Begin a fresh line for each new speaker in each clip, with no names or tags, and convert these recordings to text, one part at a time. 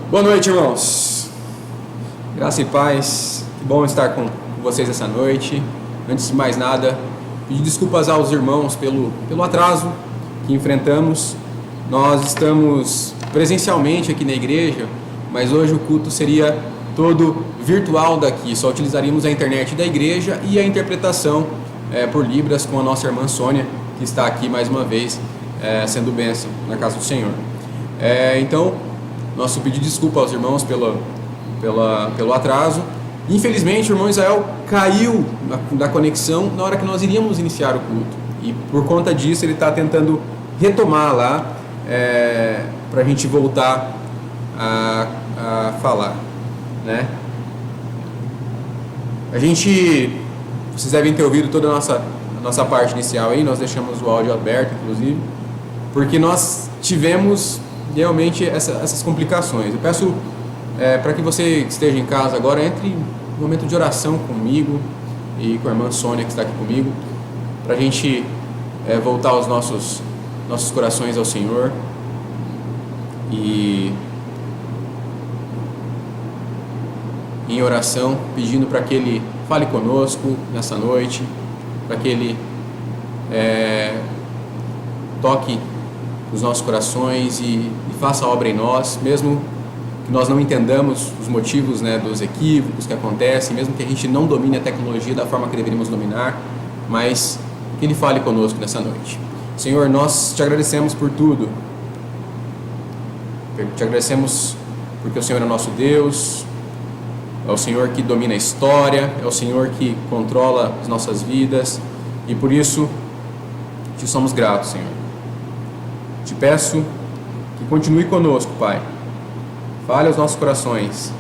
Boa noite, irmãos. Graça e paz. Que bom estar com vocês essa noite. Antes de mais nada, pedir desculpas aos irmãos pelo atraso que enfrentamos. Nós estamos presencialmente aqui na igreja, mas hoje o culto seria todo virtual daqui. Só utilizaríamos a internet da igreja e a interpretação por Libras com a nossa irmã Sônia, que está aqui mais uma vez sendo bênção na casa do Senhor. Então, nosso pedido de desculpa aos irmãos pelo atraso. Infelizmente, o irmão Israel caiu da conexão na hora que nós iríamos iniciar o culto. E por conta disso, ele está tentando retomar lá para a gente voltar a falar, né? Vocês devem ter ouvido toda a nossa parte inicial aí. Nós deixamos o áudio aberto, inclusive, porque nós tivemos realmente essas complicações. Eu peço para que você que esteja em casa agora, entre um momento de oração comigo e com a irmã Sônia, que está aqui comigo, para a gente voltar os nossos corações ao Senhor e em oração, pedindo para que Ele fale conosco nessa noite, para que Ele toque os nossos corações e faça a obra em nós, mesmo que nós não entendamos os motivos, dos equívocos que acontecem, mesmo que a gente não domine a tecnologia da forma que deveríamos dominar, mas que Ele fale conosco nessa noite. Senhor, nós te agradecemos por tudo. Te agradecemos porque o Senhor é nosso Deus, é o Senhor que domina a história, é o Senhor que controla as nossas vidas, e por isso te somos gratos, Senhor. Te peço que continue conosco, Pai. Fale aos nossos corações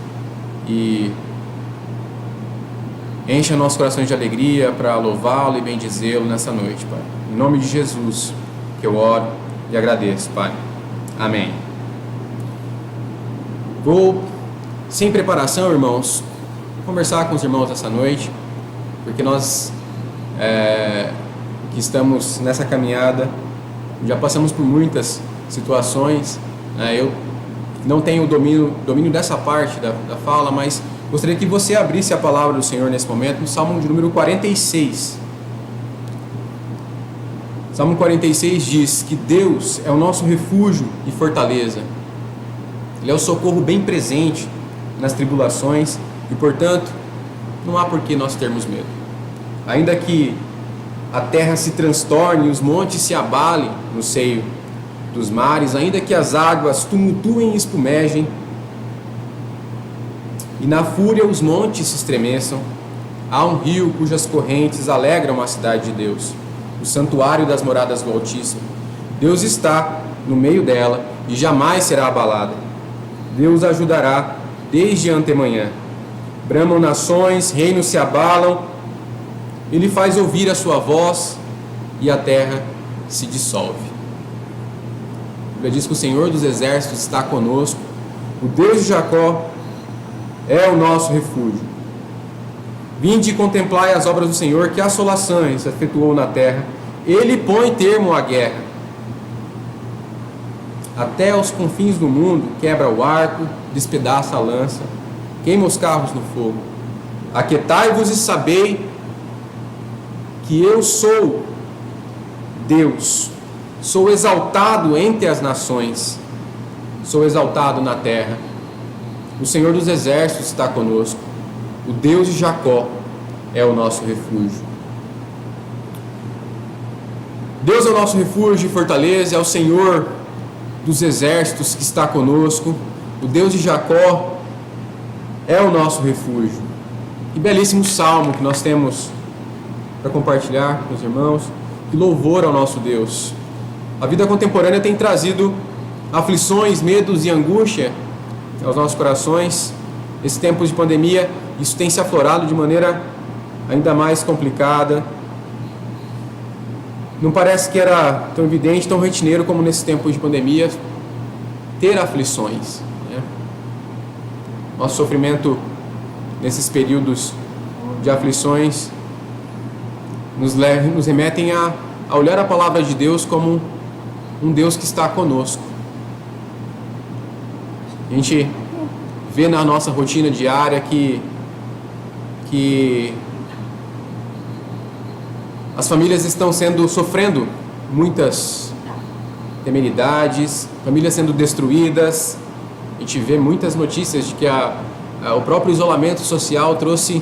e encha nossos corações de alegria para louvá-lo e bendizê-lo nessa noite, Pai. Em nome de Jesus que eu oro e agradeço, Pai. Amém. Vou, sem preparação, irmãos, conversar com os irmãos essa noite, porque nós que estamos nessa caminhada já passamos por muitas situações. Eu não tenho o domínio dessa parte da fala, mas gostaria que você abrisse a palavra do Senhor nesse momento, no Salmo de número 46. Salmo 46 diz que Deus é o nosso refúgio e fortaleza. Ele é o socorro bem presente nas tribulações e, portanto, não há por que nós termos medo. Ainda que a terra se transtorne e os montes se abalem no seio dos mares, ainda que as águas tumultuem e espumejem, e na fúria os montes se estremeçam, há um rio cujas correntes alegram a cidade de Deus, o santuário das moradas do Altíssimo. Deus está no meio dela e jamais será abalada. Deus ajudará desde antemanhã. Bramam nações, reinos se abalam, Ele faz ouvir a sua voz e a terra se dissolve. A Bíblia diz que o Senhor dos Exércitos está conosco, o Deus de Jacó é o nosso refúgio. Vinde e contemplai as obras do Senhor, que assolações efetuou na terra. Ele põe termo à guerra. Até os confins do mundo quebra o arco, despedaça a lança, queima os carros no fogo. Aquietai-vos e sabei que eu sou Deus, sou exaltado entre as nações, sou exaltado na terra. O Senhor dos Exércitos está conosco, o Deus de Jacó é o nosso refúgio. Deus é o nosso refúgio e fortaleza, é o Senhor dos Exércitos que está conosco, o Deus de Jacó é o nosso refúgio. Que belíssimo salmo que nós temos para compartilhar com os irmãos. Que louvor ao nosso Deus. A vida contemporânea tem trazido aflições, medos e angústia aos nossos corações. Nesses tempos de pandemia, isso tem se aflorado de maneira ainda mais complicada. Não parece que era tão evidente, tão rotineiro como nesses tempos de pandemia ter aflições, né? Nosso sofrimento nesses períodos de aflições nos remetem a olhar a palavra de Deus como um Deus que está conosco. A gente vê na nossa rotina diária que as famílias estão sofrendo muitas temeridades, famílias sendo destruídas. A gente vê muitas notícias de que o próprio isolamento social trouxe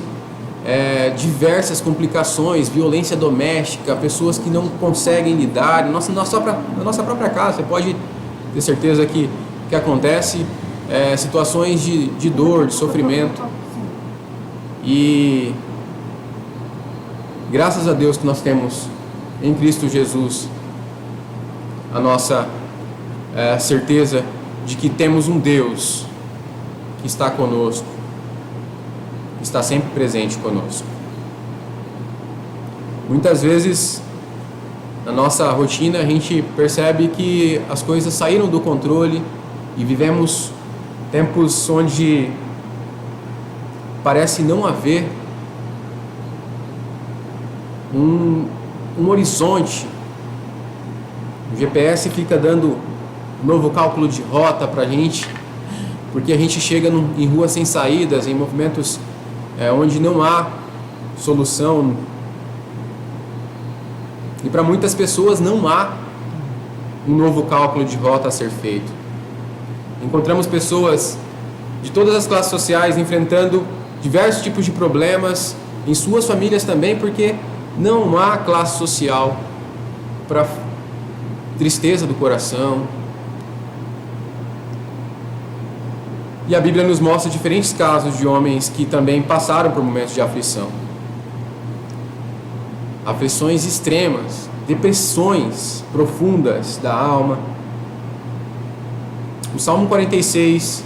diversas complicações, violência doméstica, pessoas que não conseguem lidar. Na nossa própria casa, você pode ter certeza que acontece situações de dor, de sofrimento. E graças a Deus que nós temos em Cristo Jesus a nossa certeza de que temos um Deus que está conosco, que está sempre presente conosco. Muitas vezes na nossa rotina a gente percebe que as coisas saíram do controle e vivemos tempos onde parece não haver um horizonte. O GPS fica dando um novo cálculo de rota para a gente, porque a gente chega em ruas sem saídas, em movimentos onde não há solução. E para muitas pessoas não há um novo cálculo de rota a ser feito. Encontramos pessoas de todas as classes sociais enfrentando diversos tipos de problemas, em suas famílias também, porque não há classe social para tristeza do coração. E a Bíblia nos mostra diferentes casos de homens que também passaram por momentos de aflição. Aflições extremas, depressões profundas da alma. O Salmo 46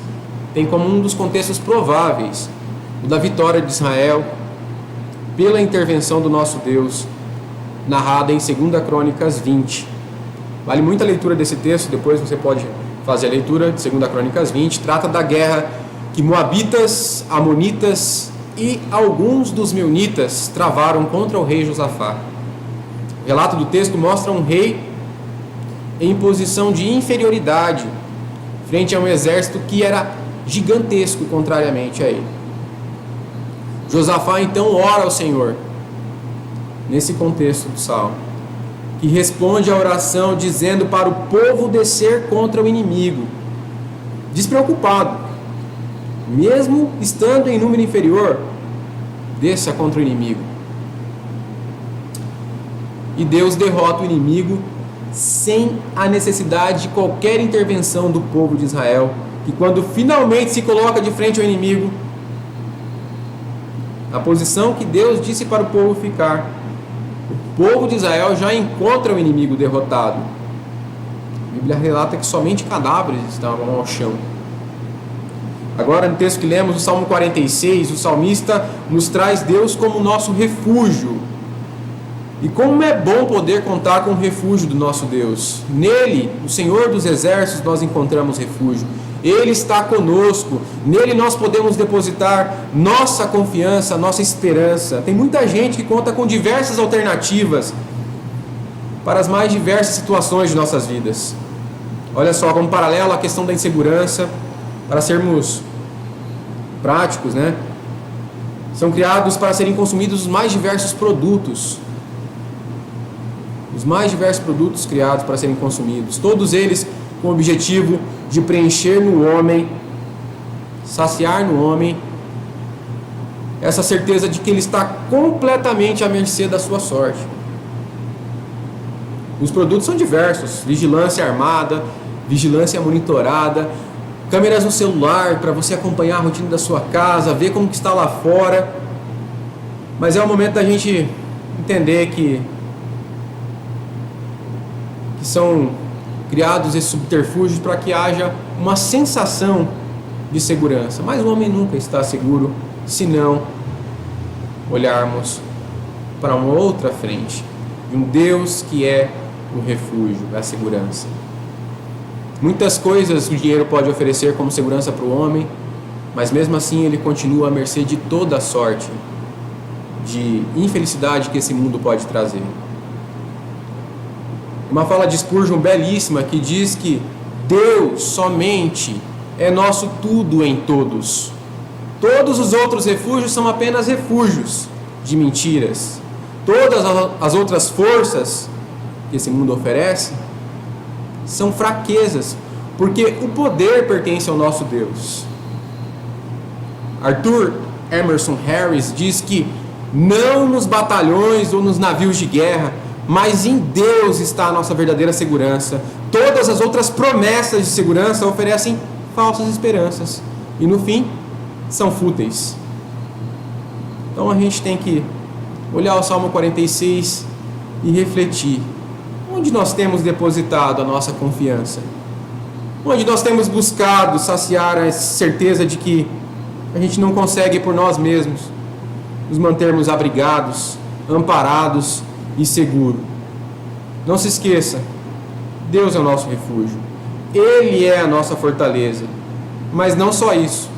tem como um dos contextos prováveis o da vitória de Israel pela intervenção do nosso Deus, narrada em 2 Crônicas 20. Vale muito a leitura desse texto, depois você pode fazer a leitura de 2 Crônicas 20. Trata da guerra que Moabitas, Amonitas e alguns dos Meunitas travaram contra o rei Josafá. O relato do texto mostra um rei em posição de inferioridade frente a um exército que era gigantesco contrariamente a ele. Josafá então ora ao Senhor, nesse contexto do Salmo, que responde à oração dizendo para o povo descer contra o inimigo, despreocupado, mesmo estando em número inferior, desça contra o inimigo. E Deus derrota o inimigo sem a necessidade de qualquer intervenção do povo de Israel, que quando finalmente se coloca de frente ao inimigo, a posição que Deus disse para o povo ficar, o povo de Israel já encontra o inimigo derrotado. A Bíblia relata que somente cadáveres estavam ao chão. Agora, no texto que lemos, o Salmo 46, o salmista nos traz Deus como nosso refúgio. E como é bom poder contar com o refúgio do nosso Deus. Nele, o Senhor dos Exércitos, nós encontramos refúgio. Ele está conosco. Nele nós podemos depositar nossa confiança, nossa esperança. Tem muita gente que conta com diversas alternativas para as mais diversas situações de nossas vidas. Olha só, como paralelo à questão da insegurança, para sermos práticos, né? São criados para serem consumidos os mais diversos produtos. Os mais diversos produtos criados para serem consumidos. Todos eles com o objetivo de preencher no homem, saciar no homem, essa certeza de que ele está completamente à mercê da sua sorte. Os produtos são diversos: vigilância armada, vigilância monitorada, câmeras no celular para você acompanhar a rotina da sua casa, ver como que está lá fora. Mas é o momento da gente entender que são criados esses subterfúgios para que haja uma sensação de segurança. Mas o homem nunca está seguro se não olharmos para uma outra frente, de um Deus que é o refúgio, a segurança. Muitas coisas o dinheiro pode oferecer como segurança para o homem, mas mesmo assim ele continua à mercê de toda a sorte de infelicidade que esse mundo pode trazer. Uma fala de Spurgeon belíssima que diz que Deus somente é nosso tudo em todos. Todos os outros refúgios são apenas refúgios de mentiras. Todas as outras forças que esse mundo oferece são fraquezas, porque o poder pertence ao nosso Deus. Arthur Emerson Harris diz que não nos batalhões ou nos navios de guerra, mas em Deus está a nossa verdadeira segurança. Todas as outras promessas de segurança oferecem falsas esperanças e no fim são fúteis. Então a gente tem que olhar o Salmo 46 e refletir: onde nós temos depositado a nossa confiança? Onde nós temos buscado saciar a certeza de que a gente não consegue por nós mesmos nos mantermos abrigados, amparados e seguros? Não se esqueça, Deus é o nosso refúgio, Ele é a nossa fortaleza, mas não só isso,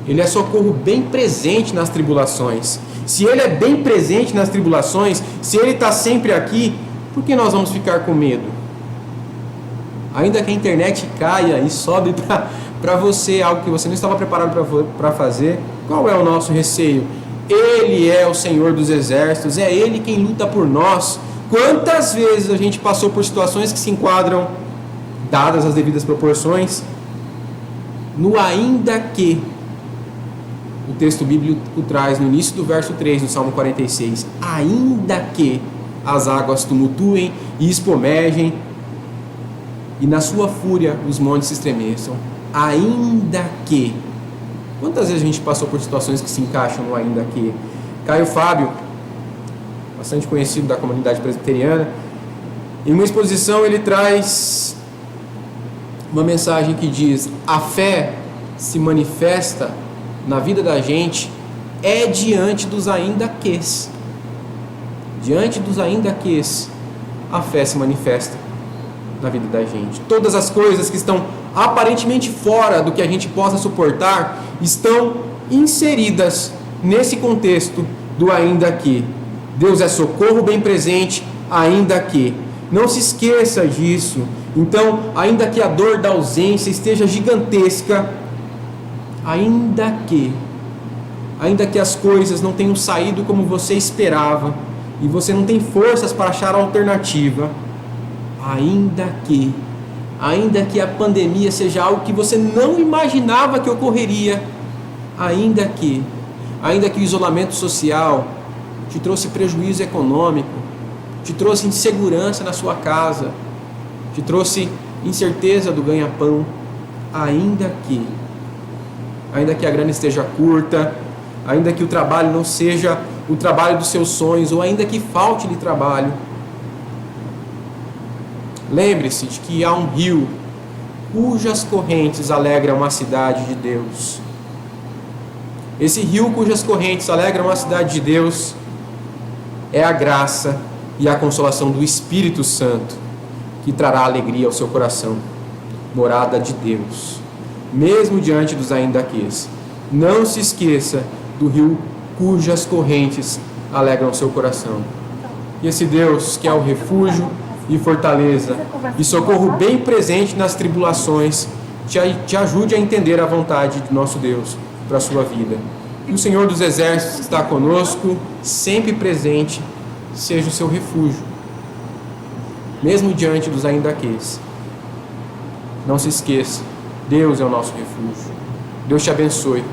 Ele é socorro bem presente nas tribulações. Se Ele é bem presente nas tribulações, se Ele está sempre aqui, por que nós vamos ficar com medo? Ainda que a internet caia e sobe para você algo que você não estava preparado para fazer, qual é o nosso receio? Ele é o Senhor dos exércitos, é Ele quem luta por nós. Quantas vezes a gente passou por situações que se enquadram, dadas as devidas proporções, no ainda que. O texto bíblico traz no início do verso 3 do Salmo 46: ainda que as águas tumultuem e espumejem, e na sua fúria os montes se estremeçam. Ainda que. Quantas vezes a gente passou por situações que se encaixam no ainda que? Caio Fábio, bastante conhecido da comunidade presbiteriana, em uma exposição ele traz uma mensagem que diz: a fé se manifesta na vida da gente diante dos ainda ques. Diante dos ainda ques, a fé se manifesta na vida da gente. Todas as coisas que estão aparentemente fora do que a gente possa suportar estão inseridas nesse contexto do ainda que. Deus é socorro bem presente, ainda que. Não se esqueça disso. Então, ainda que a dor da ausência esteja gigantesca, ainda que as coisas não tenham saído como você esperava e você não tem forças para achar a alternativa, ainda que a pandemia seja algo que você não imaginava que ocorreria, ainda que o isolamento social te trouxe prejuízo econômico, te trouxe insegurança na sua casa, te trouxe incerteza do ganha-pão, ainda que a grana esteja curta, ainda que o trabalho não seja o trabalho dos seus sonhos, ou ainda que falte-lhe trabalho, lembre-se de que há um rio cujas correntes alegram a cidade de Deus. Esse rio cujas correntes alegram a cidade de Deus é a graça e a consolação do Espírito Santo, que trará alegria ao seu coração, morada de Deus, mesmo diante dos ainda quês. Não se esqueça do rio cujas correntes alegram o seu coração. E esse Deus que é o refúgio e fortaleza e socorro bem presente nas tribulações, te ajude a entender a vontade de nosso Deus para a sua vida. Que o Senhor dos Exércitos está conosco, sempre presente, seja o seu refúgio, mesmo diante dos ainda quês. Não se esqueça, Deus é o nosso refúgio. Deus te abençoe.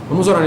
Vamos orar.